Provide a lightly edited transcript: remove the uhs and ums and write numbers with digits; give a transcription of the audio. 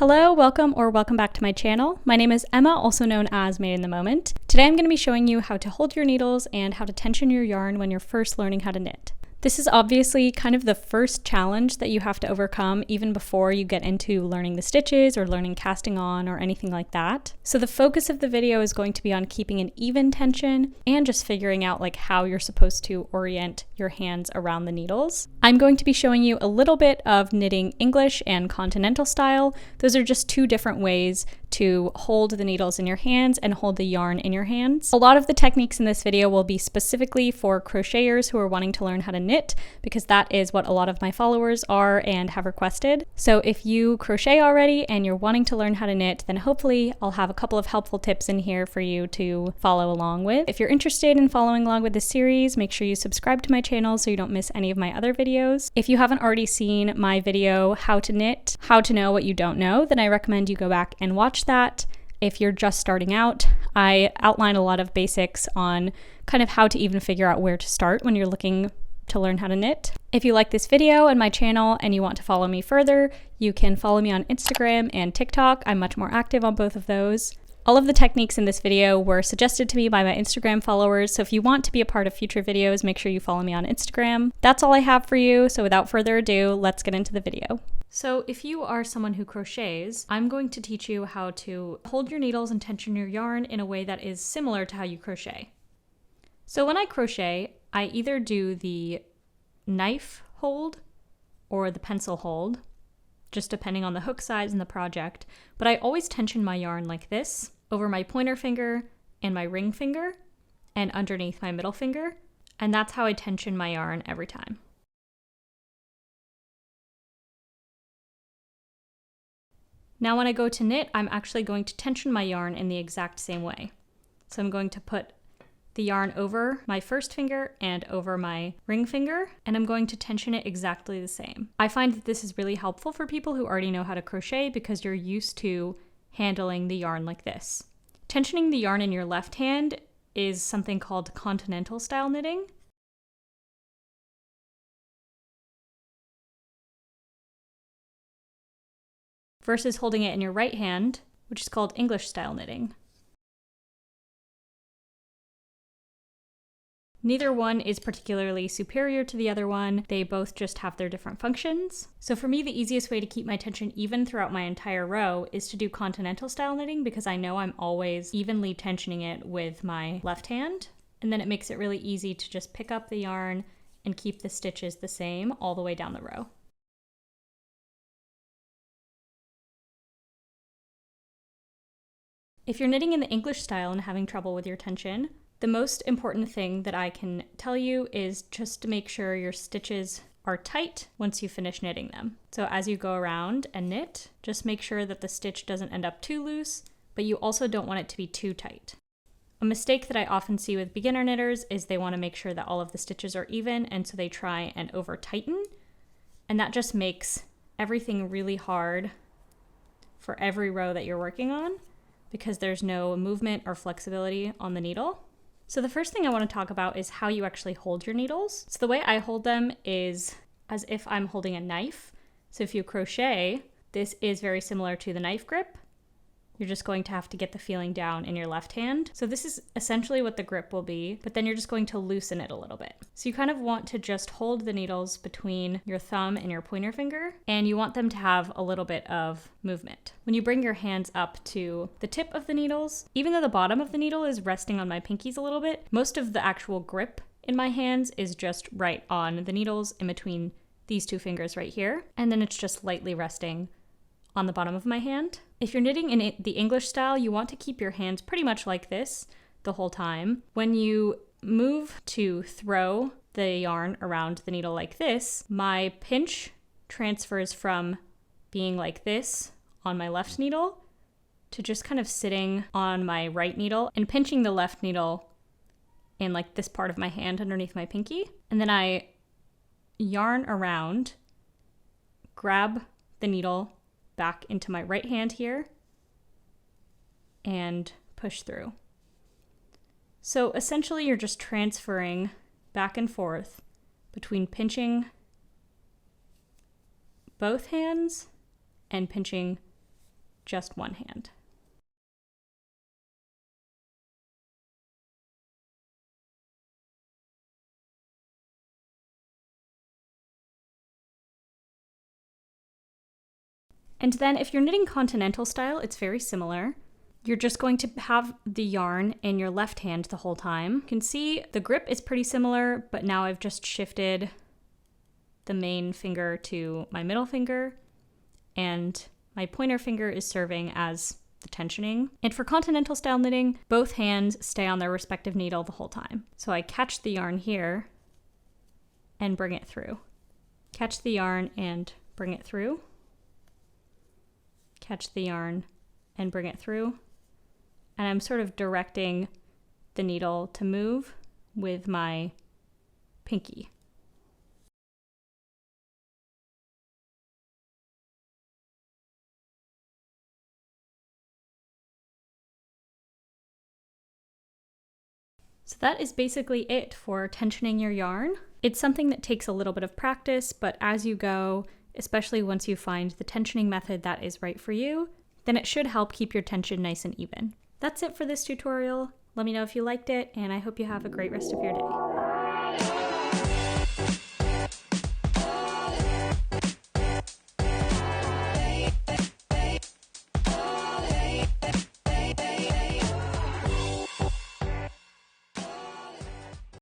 Hello, welcome back to my channel. My name is Emma, also known as Made in the Moment. Today I'm going to be showing you how to hold your needles and how to tension your yarn when you're first learning how to knit. This is obviously kind of the first challenge that you have to overcome even before you get into learning the stitches or learning casting on or anything like that. So the focus of the video is going to be on keeping an even tension and just figuring out like how you're supposed to orient your hands around the needles. I'm going to be showing you a little bit of knitting English and continental style. Those are just two different ways to hold the needles in your hands and hold the yarn in your hands. A lot of the techniques in this video will be specifically for crocheters who are wanting to learn how to knit, because that is what a lot of my followers are and have requested. So if you crochet already and you're wanting to learn how to knit, then hopefully I'll have a couple of helpful tips in here for you to follow along with. If you're interested in following along with this series, make sure you subscribe to my channel so you don't miss any of my other videos. If you haven't already seen my video, How to Knit, How to Know What You Don't Know, then I recommend you go back and watch that. If you're just starting out, I outline a lot of basics on kind of how to even figure out where to start when you're looking to learn how to knit. If you like this video and my channel and you want to follow me further, you can follow me on Instagram and TikTok. I'm much more active on both of those. All of the techniques in this video were suggested to me by my Instagram followers, so if you want to be a part of future videos, make sure you follow me on Instagram. That's all I have for you, so without further ado, let's get into the video. So if you are someone who crochets, I'm going to teach you how to hold your needles and tension your yarn in a way that is similar to how you crochet. So when I crochet, I either do the knife hold or the pencil hold, just depending on the hook size and the project, but I always tension my yarn like this over my pointer finger and my ring finger and underneath my middle finger, and that's how I tension my yarn every time. Now when I go to knit, I'm actually going to tension my yarn in the exact same way. So I'm going to put the yarn over my first finger and over my ring finger, and I'm going to tension it exactly the same. I find that this is really helpful for people who already know how to crochet because you're used to handling the yarn like this. Tensioning the yarn in your left hand is something called continental style knitting. Versus holding it in your right hand, which is called English style knitting. Neither one is particularly superior to the other one. They both just have their different functions. So for me, the easiest way to keep my tension even throughout my entire row is to do continental style knitting, because I know I'm always evenly tensioning it with my left hand. And then it makes it really easy to just pick up the yarn and keep the stitches the same all the way down the row. If you're knitting in the English style and having trouble with your tension, the most important thing that I can tell you is just to make sure your stitches are tight once you finish knitting them. So as you go around and knit, just make sure that the stitch doesn't end up too loose, but you also don't want it to be too tight. A mistake that I often see with beginner knitters is they want to make sure that all of the stitches are even, and so they try and over tighten, and that just makes everything really hard for every row that you're working on, because there's no movement or flexibility on the needle. So the first thing I want to talk about is how you actually hold your needles. So the way I hold them is as if I'm holding a knife. So if you crochet, this is very similar to the knife grip. You're just going to have to get the feeling down in your left hand. So this is essentially what the grip will be, but then you're just going to loosen it a little bit. So you kind of want to just hold the needles between your thumb and your pointer finger, and you want them to have a little bit of movement. When you bring your hands up to the tip of the needles, even though the bottom of the needle is resting on my pinkies a little bit, most of the actual grip in my hands is just right on the needles in between these two fingers right here, and then it's just lightly resting on the bottom of my hand. If you're knitting in the English style, you want to keep your hands pretty much like this the whole time. When you move to throw the yarn around the needle like this, my pinch transfers from being like this on my left needle to just kind of sitting on my right needle and pinching the left needle in like this part of my hand underneath my pinky. And then I yarn around, grab the needle back into my right hand here, and push through. So essentially you're just transferring back and forth between pinching both hands and pinching just one hand. And then if you're knitting continental style, it's very similar. You're just going to have the yarn in your left hand the whole time. You can see the grip is pretty similar, but now I've just shifted the main finger to my middle finger, and my pointer finger is serving as the tensioning. And for continental style knitting, both hands stay on their respective needle the whole time. So I catch the yarn here and bring it through. Catch the yarn and bring it through. Catch the yarn and bring it through. And I'm sort of directing the needle to move with my pinky. So that is basically it for tensioning your yarn. It's something that takes a little bit of practice, but as you go, especially once you find the tensioning method that is right for you, then it should help keep your tension nice and even. That's it for this tutorial. Let me know if you liked it, and I hope you have a great rest of your day.